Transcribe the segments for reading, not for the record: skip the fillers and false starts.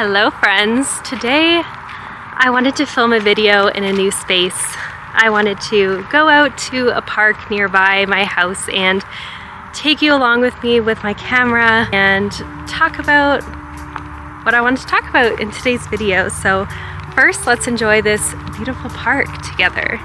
Hello friends! Today I wanted to film a video in a new space. I wanted to go out to a park nearby my house and take you along with me with my camera and talk about what I wanted to talk about in today's video. So first, let's enjoy this beautiful park together.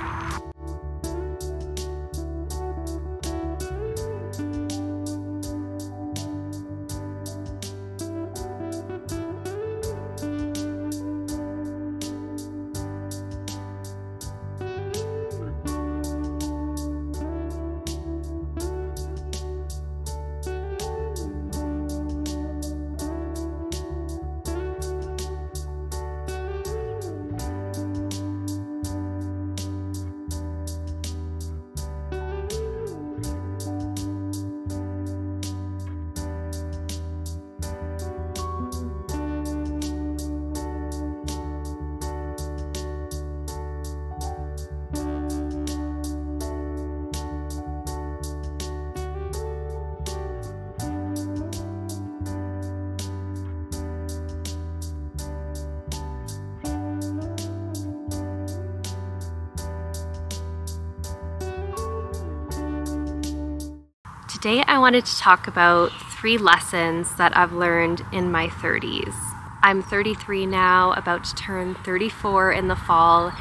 Today I wanted to talk about 3 lessons that I've learned in my 30s. I'm 33 now, about to turn 34 in the fall,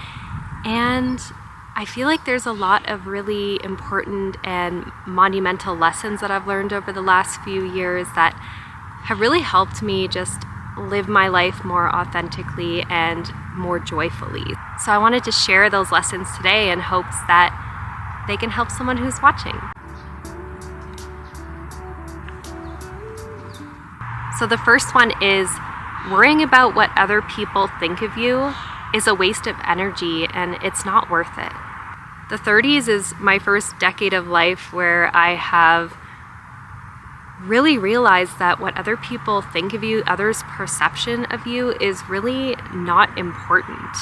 and I feel like there's a lot of really important and monumental lessons that I've learned over the last few years that have really helped me just live my life more authentically and more joyfully. So I wanted to share those lessons today in hopes that they can help someone who's watching. So the first one is worrying about what other people think of you is a waste of energy and it's not worth it. The 30s is my first decade of life where I have really realized that what other people think of you, others' perception of you, is really not important.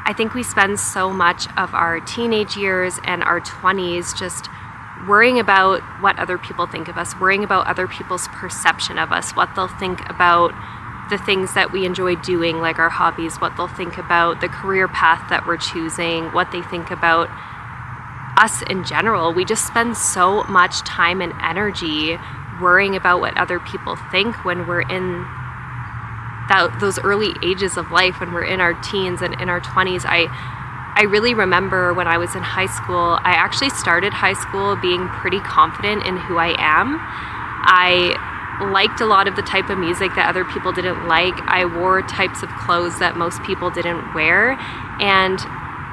I think we spend so much of our teenage years and our 20s just worrying about what other people think of us, worrying about other people's perception of us, what they'll think about the things that we enjoy doing, like our hobbies, what they'll think about the career path that we're choosing, what they think about us in general. We just spend so much time and energy worrying about what other people think when we're in those early ages of life, when we're in our teens and in our 20s. I really remember when I was in high school, I actually started high school being pretty confident in who I am. I liked a lot of the type of music that other people didn't like. I wore types of clothes that most people didn't wear. And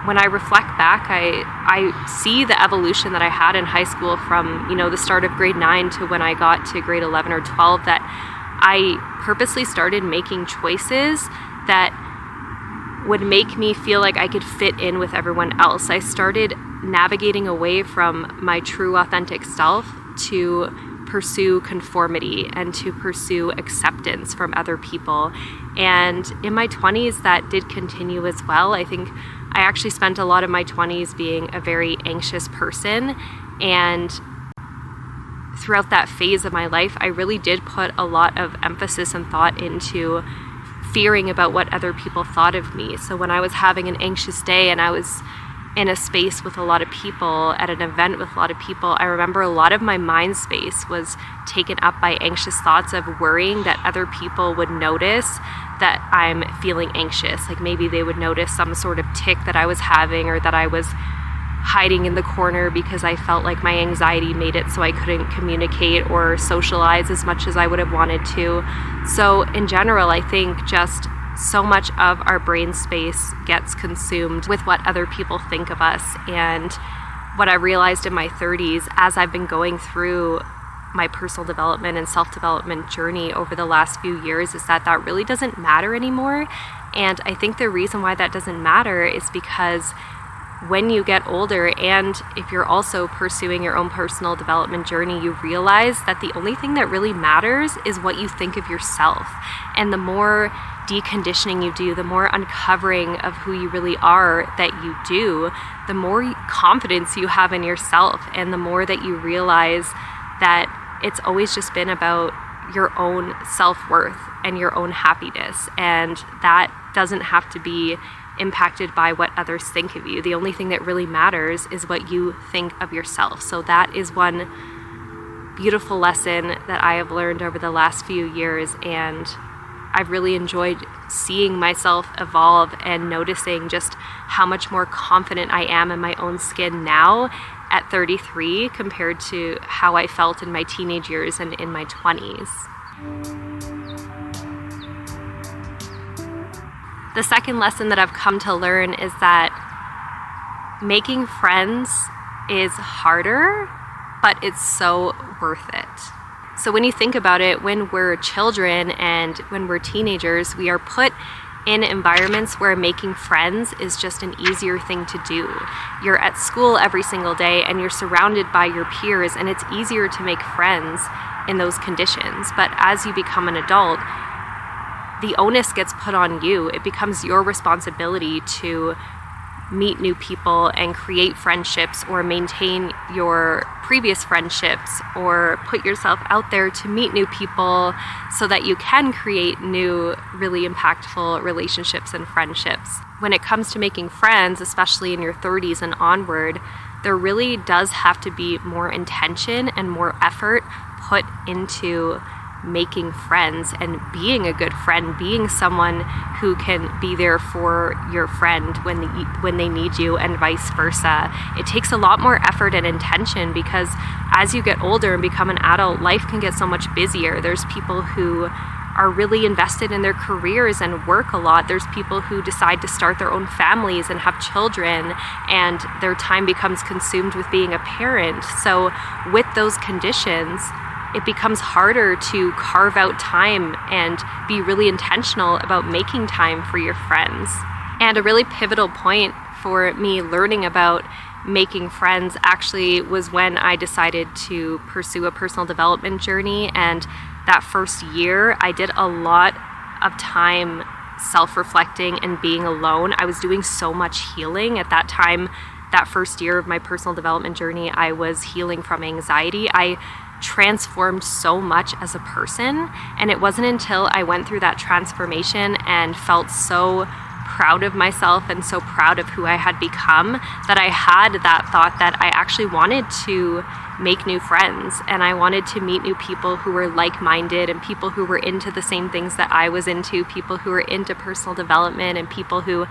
when I reflect back, I see the evolution that I had in high school from, the start of grade 9 to when I got to grade 11 or 12, that I purposely started making choices that would make me feel like I could fit in with everyone else. I started navigating away from my true authentic self to pursue conformity and to pursue acceptance from other people. And in my 20s, that did continue as well. I think I actually spent a lot of my 20s being a very anxious person, and throughout that phase of my life, I really did put a lot of emphasis and thought into fearing about what other people thought of me. So when I was having an anxious day and I was in a space with a lot of people, at an event with a lot of people, I remember a lot of my mind space was taken up by anxious thoughts of worrying that other people would notice that I'm feeling anxious. Like maybe they would notice some sort of tic that I was having, or that I was hiding in the corner because I felt like my anxiety made it so I couldn't communicate or socialize as much as I would have wanted to. So in general, I think just so much of our brain space gets consumed with what other people think of us. And what I realized in my 30s, as I've been going through my personal development and self-development journey over the last few years, is that that really doesn't matter anymore. And I think the reason why that doesn't matter is because when you get older, and if you're also pursuing your own personal development journey, you realize that the only thing that really matters is what you think of yourself. And the more deconditioning you do, the more uncovering of who you really are that you do, the more confidence you have in yourself, and the more that you realize that it's always just been about your own self-worth and your own happiness, and that doesn't have to be impacted by what others think of you. The only thing that really matters is what you think of yourself. So that is one beautiful lesson that I have learned over the last few years, and I've really enjoyed seeing myself evolve and noticing just how much more confident I am in my own skin now at 33 compared to how I felt in my teenage years and in my 20s. The second lesson that I've come to learn is that making friends is harder, but it's so worth it. So when you think about it, when we're children and when we're teenagers, we are put in environments where making friends is just an easier thing to do. You're at school every single day and you're surrounded by your peers, and it's easier to make friends in those conditions. But as you become an adult, the onus gets put on you. It becomes your responsibility to meet new people and create friendships or maintain your previous friendships or put yourself out there to meet new people so that you can create new, really impactful relationships and friendships. When it comes to making friends, especially in your 30s and onward, there really does have to be more intention and more effort put into making friends and being a good friend, being someone who can be there for your friend when they need you, and vice versa. It takes a lot more effort and intention because as you get older and become an adult, life can get so much busier. There's people who are really invested in their careers and work a lot. There's people who decide to start their own families and have children, and their time becomes consumed with being a parent. So with those conditions, it becomes harder to carve out time and be really intentional about making time for your friends. And a really pivotal point for me learning about making friends actually was when I decided to pursue a personal development journey. And that first year, I did a lot of time self-reflecting and being alone. I was doing so much healing at that time. That first year of my personal development journey, I was healing from anxiety. I transformed so much as a person, and it wasn't until I went through that transformation and felt so proud of myself and so proud of who I had become that I had that thought that I actually wanted to make new friends, and I wanted to meet new people who were like-minded and people who were into the same things that I was into, people who were into personal development and people who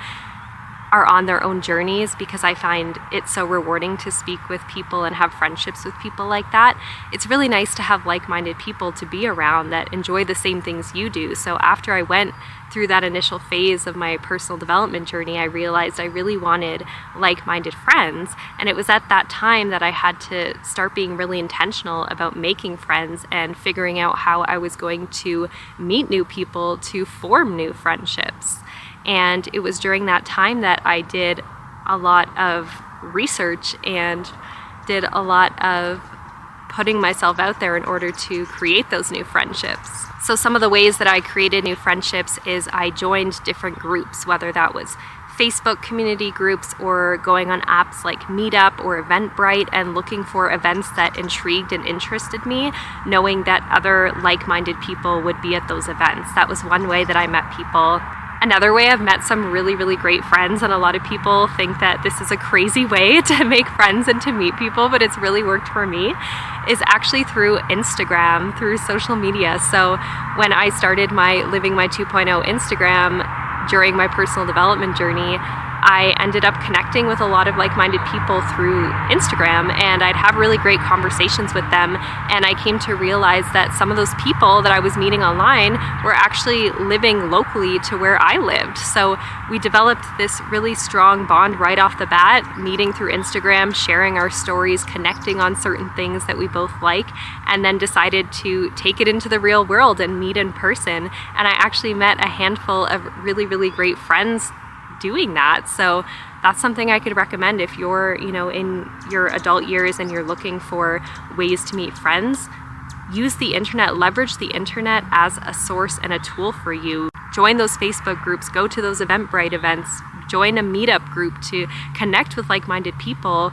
are on their own journeys, because I find it so rewarding to speak with people and have friendships with people like that. It's really nice to have like-minded people to be around that enjoy the same things you do. So after I went through that initial phase of my personal development journey, I realized I really wanted like-minded friends. And it was at that time that I had to start being really intentional about making friends and figuring out how I was going to meet new people to form new friendships. And it was during that time that I did a lot of research and did a lot of putting myself out there in order to create those new friendships. So some of the ways that I created new friendships is I joined different groups, whether that was Facebook community groups or going on apps like Meetup or Eventbrite and looking for events that intrigued and interested me, knowing that other like-minded people would be at those events. That was one way that I met people. Another way, I've met some really, really great friends, and a lot of people think that this is a crazy way to make friends and to meet people, but it's really worked for me, is actually through Instagram, through social media. So when I started my Living My 2.0 Instagram during my personal development journey, I ended up connecting with a lot of like-minded people through Instagram, and I'd have really great conversations with them, and I came to realize that some of those people that I was meeting online were actually living locally to where I lived. So we developed this really strong bond right off the bat, meeting through Instagram, sharing our stories, connecting on certain things that we both like, and then decided to take it into the real world and meet in person. And I actually met a handful of really, really great friends doing that. So that's something I could recommend if you're, in your adult years and you're looking for ways to meet friends. Use the internet, leverage the internet as a source and a tool for you. Join those Facebook groups, go to those Eventbrite events, join a meetup group to connect with like-minded people,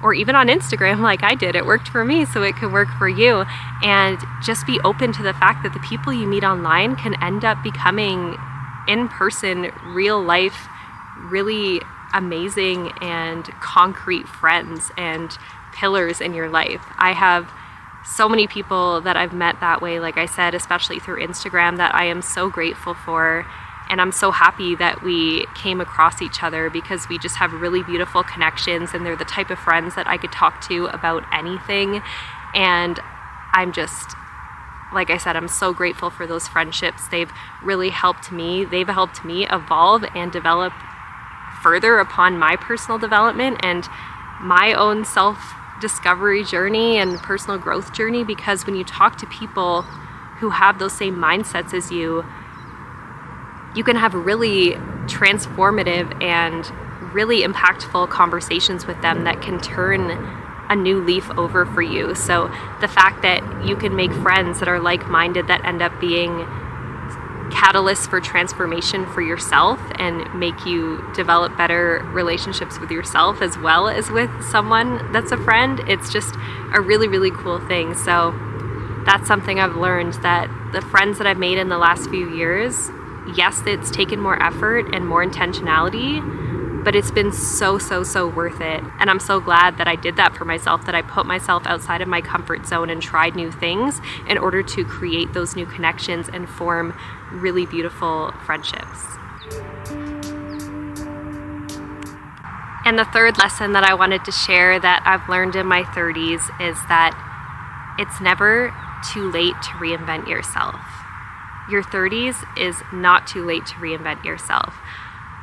or even on Instagram like I did. It worked for me, so it can work for you. And just be open to the fact that the people you meet online can end up becoming in person, real life, really amazing and concrete friends and pillars in your life. I have so many people that I've met that way, like I said, especially through Instagram, that I am so grateful for. And I'm so happy that we came across each other, because we just have really beautiful connections, and they're the type of friends that I could talk to about anything. And I'm just, like I said, I'm so grateful for those friendships. They've really helped me. They've helped me evolve and develop further upon my personal development and my own self-discovery journey and personal growth journey, because when you talk to people who have those same mindsets as you, you can have really transformative and really impactful conversations with them that can turn a new leaf over for you. So the fact that you can make friends that are like-minded, that end up being catalysts for transformation for yourself and make you develop better relationships with yourself as well as with someone that's a friend, it's just a really, really cool thing. So that's something I've learned, that the friends that I've made in the last few years, yes, it's taken more effort and more intentionality, but it's been so worth it. And I'm so glad that I did that for myself, that I put myself outside of my comfort zone and tried new things in order to create those new connections and form really beautiful friendships. And the third lesson that I wanted to share that I've learned in my 30s is that it's never too late to reinvent yourself. Your 30s is not too late to reinvent yourself.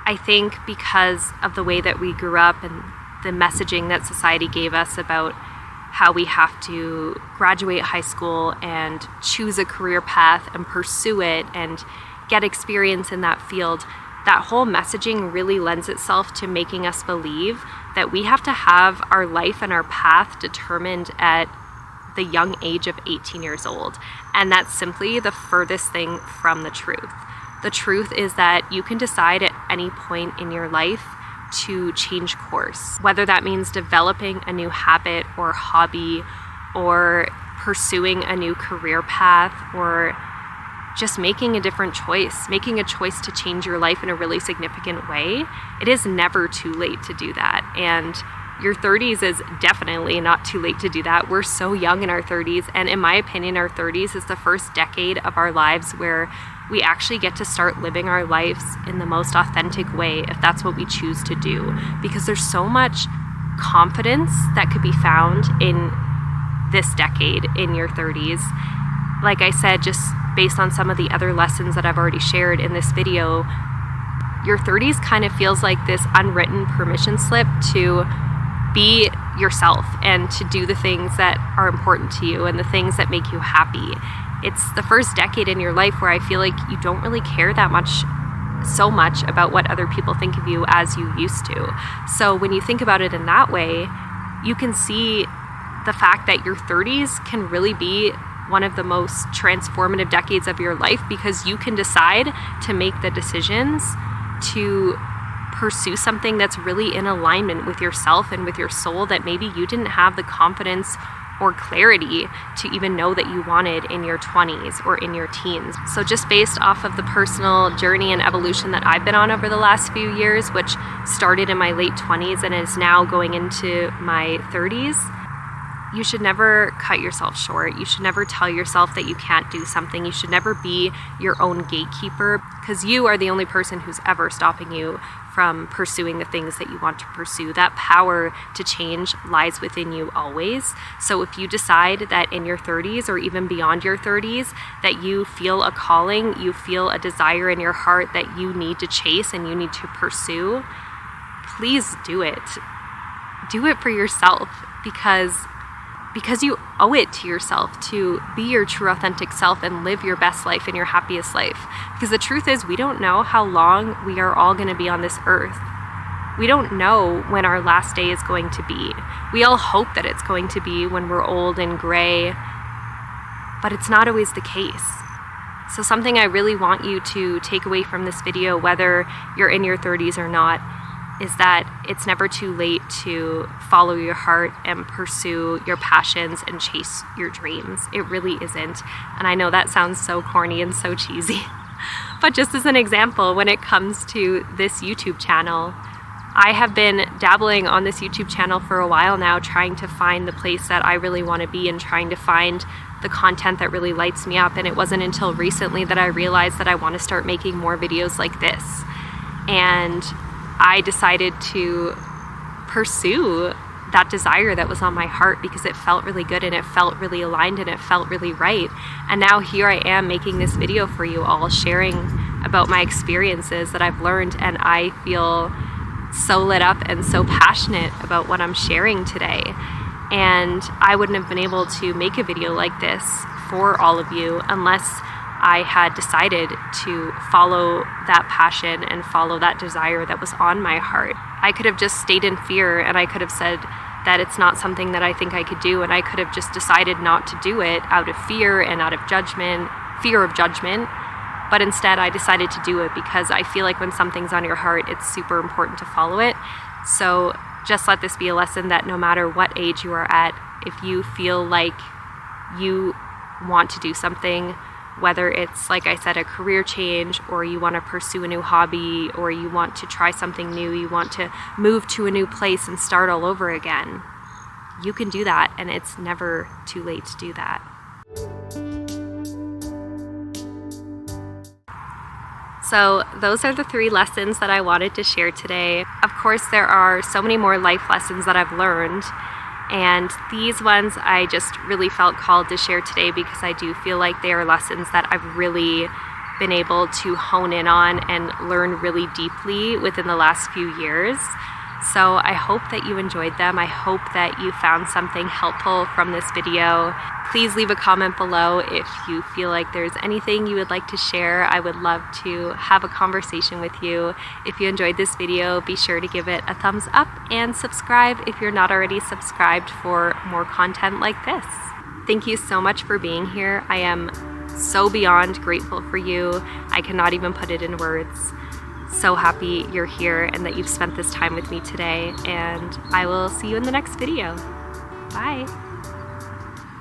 I think because of the way that we grew up and the messaging that society gave us about how we have to graduate high school and choose a career path and pursue it and get experience in that field, that whole messaging really lends itself to making us believe that we have to have our life and our path determined at the young age of 18 years old. And that's simply the furthest thing from the truth. The truth is that you can decide at any point in your life to change course, whether that means developing a new habit or hobby, or pursuing a new career path, or just making a different choice, making a choice to change your life in a really significant way. It is never too late to do that. And your 30s is definitely not too late to do that. We're so young in our 30s, and in my opinion, our 30s is the first decade of our lives where we actually get to start living our lives in the most authentic way, if that's what we choose to do. Because there's so much confidence that could be found in this decade, in your 30s. Like I said, just based on some of the other lessons that I've already shared in this video, your 30s kind of feels like this unwritten permission slip to be yourself and to do the things that are important to you and the things that make you happy. It's the first decade in your life where I feel like you don't really care so much about what other people think of you as you used to. So when you think about it in that way, you can see the fact that your 30s can really be one of the most transformative decades of your life, because you can decide to make the decisions to pursue something that's really in alignment with yourself and with your soul that maybe you didn't have the confidence or clarity to even know that you wanted in your 20s or in your teens. So just based off of the personal journey and evolution that I've been on over the last few years, which started in my late 20s and is now going into my 30s, you should never cut yourself short. You should never tell yourself that you can't do something. You should never be your own gatekeeper, because you are the only person who's ever stopping you from pursuing the things that you want to pursue. That power to change lies within you always. So if you decide that in your 30s or even beyond your 30s that you feel a calling, you feel a desire in your heart that you need to chase and you need to pursue, please do it. Do it for yourself, because you owe it to yourself to be your true authentic self and live your best life and your happiest life. Because the truth is, we don't know how long we are all going to be on this earth. We don't know when our last day is going to be. We all hope that it's going to be when we're old and gray, but it's not always the case. So something I really want you to take away from this video, whether you're in your 30s or not, is that it's never too late to follow your heart and pursue your passions and chase your dreams. It really isn't. And I know that sounds so corny and so cheesy. But just as an example, when it comes to this YouTube channel, I have been dabbling on this YouTube channel for a while now, trying to find the place that I really want to be and trying to find the content that really lights me up. And it wasn't until recently that I realized that I want to start making more videos like this. And I decided to pursue that desire that was on my heart because it felt really good and it felt really aligned and it felt really right. And now here I am making this video for you all, sharing about my experiences that I've learned, and I feel so lit up and so passionate about what I'm sharing today. And I wouldn't have been able to make a video like this for all of you unless I had decided to follow that passion and follow that desire that was on my heart. I could have just stayed in fear, and I could have said that it's not something that I think I could do, and I could have just decided not to do it out of fear and out of fear of judgment. But instead I decided to do it because I feel like when something's on your heart, it's super important to follow it. So just let this be a lesson that no matter what age you are at, if you feel like you want to do something, whether it's, like I said, a career change, or you want to pursue a new hobby, or you want to try something new, you want to move to a new place and start all over again, you can do that, and it's never too late to do that. So those are the 3 lessons that I wanted to share today. Of course, there are so many more life lessons that I've learned, and these ones I just really felt called to share today because I do feel like they are lessons that I've really been able to hone in on and learn really deeply within the last few years. So I hope that you enjoyed them. I hope that you found something helpful from this video. Please leave a comment below if you feel like there's anything you would like to share. I would love to have a conversation with you. If you enjoyed this video, be sure to give it a thumbs up and subscribe if you're not already subscribed for more content like this. Thank you so much for being here. I am so beyond grateful for you. I cannot even put it in words. So happy you're here and that you've spent this time with me today, and I will see you in the next video. Bye.